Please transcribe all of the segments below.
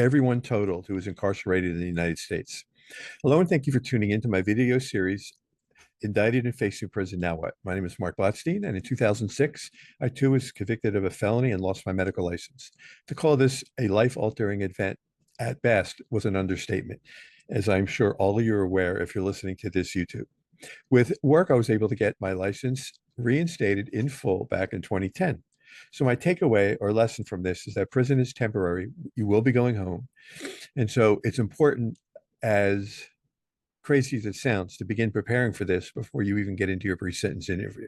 everyone totaled who was incarcerated in the United States. Hello, and thank you for tuning into my video series, Indicted and Facing Prison, Now What? My name is Marc Blatstein, and in 2006, I too was convicted of a felony and lost my medical license. To call this a life-altering event, at best, was an understatement, as I'm sure all of you are aware if you're listening to this YouTube. With work, I was able to get my license reinstated in full back in 2010. So my takeaway or lesson from this is that prison is temporary. You will be going home. And so it's important, as crazy as it sounds, to begin preparing for this before you even get into your pre-sentence interview.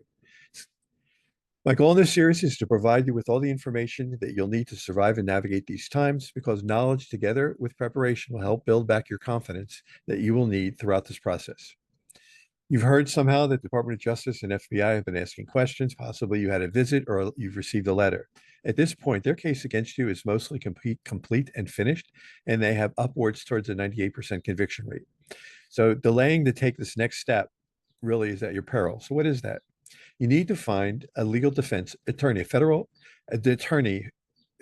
My goal in this series is to provide you with all the information that you'll need to survive and navigate these times, because knowledge together with preparation will help build back your confidence that you will need throughout this process. You've heard somehow that the Department of Justice and FBI have been asking questions. Possibly you had a visit or you've received a letter. At this point, their case against you is mostly complete and finished, and they have upwards towards a 98% conviction rate. So delaying to take this next step really is at your peril. So what is that? You need to find a legal defense attorney, the attorney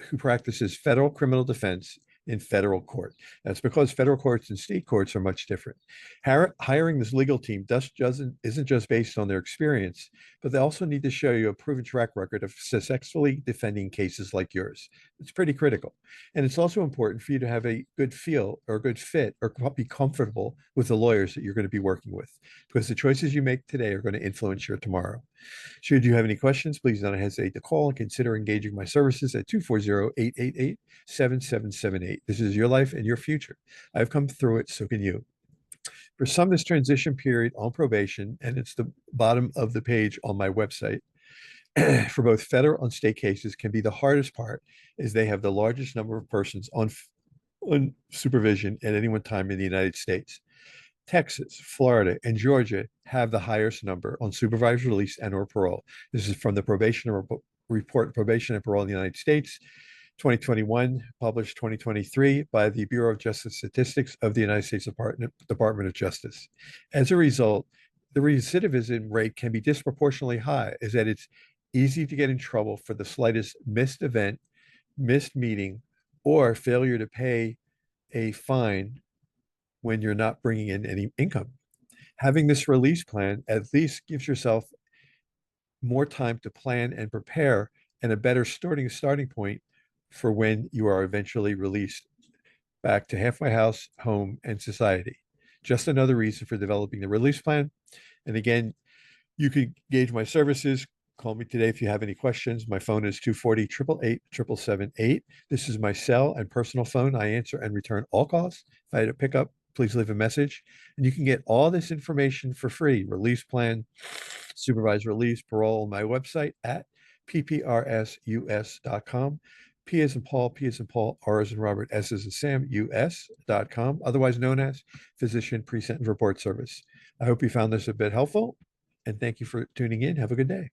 who practices federal criminal defense in federal court. That's because federal courts and state courts are much different. Hiring this legal team isn't just based on their experience, but they also need to show you a proven track record of successfully defending cases like yours. It's pretty critical. And it's also important for you to have a good feel or a good fit or be comfortable with the lawyers that you're going to be working with, because the choices you make today are going to influence your tomorrow. Should you have any questions, please don't hesitate to call and consider engaging my services at 240-888-7778. This is your life and your future. I've come through it, so can you. For some, this transition period on probation, and it's the bottom of the page on my website, for both federal and state cases, can be the hardest part, as they have the largest number of persons on supervision at any one time in the United States. Texas, Florida, and Georgia have the highest number on supervised release and or parole. This is from the Probation Report, Probation and Parole in the United States, 2021, published 2023 by the Bureau of Justice Statistics of the United States Department of Justice. As a result, the recidivism rate can be disproportionately high, as that it's easy to get in trouble for the slightest missed event, missed meeting, or failure to pay a fine when you're not bringing in any income. Having this release plan at least gives yourself more time to plan and prepare, and a better starting point for when you are eventually released back to halfway house, home, and society. Just another reason for developing the release plan. And again, you can gauge my services. Call me today if you have any questions. My phone is 240-888-7778. This is my cell and personal phone. I answer and return all calls. If I had to pick up, please leave a message. And you can get all this information for free: release plan, supervised release, parole, on my website at pprsus.com. P as in Paul, P as in Paul, R as in Robert, S as in Sam, US.com, otherwise known as Physician Pre-Sentence Report Service. I hope you found this a bit helpful, and thank you for tuning in. Have a good day.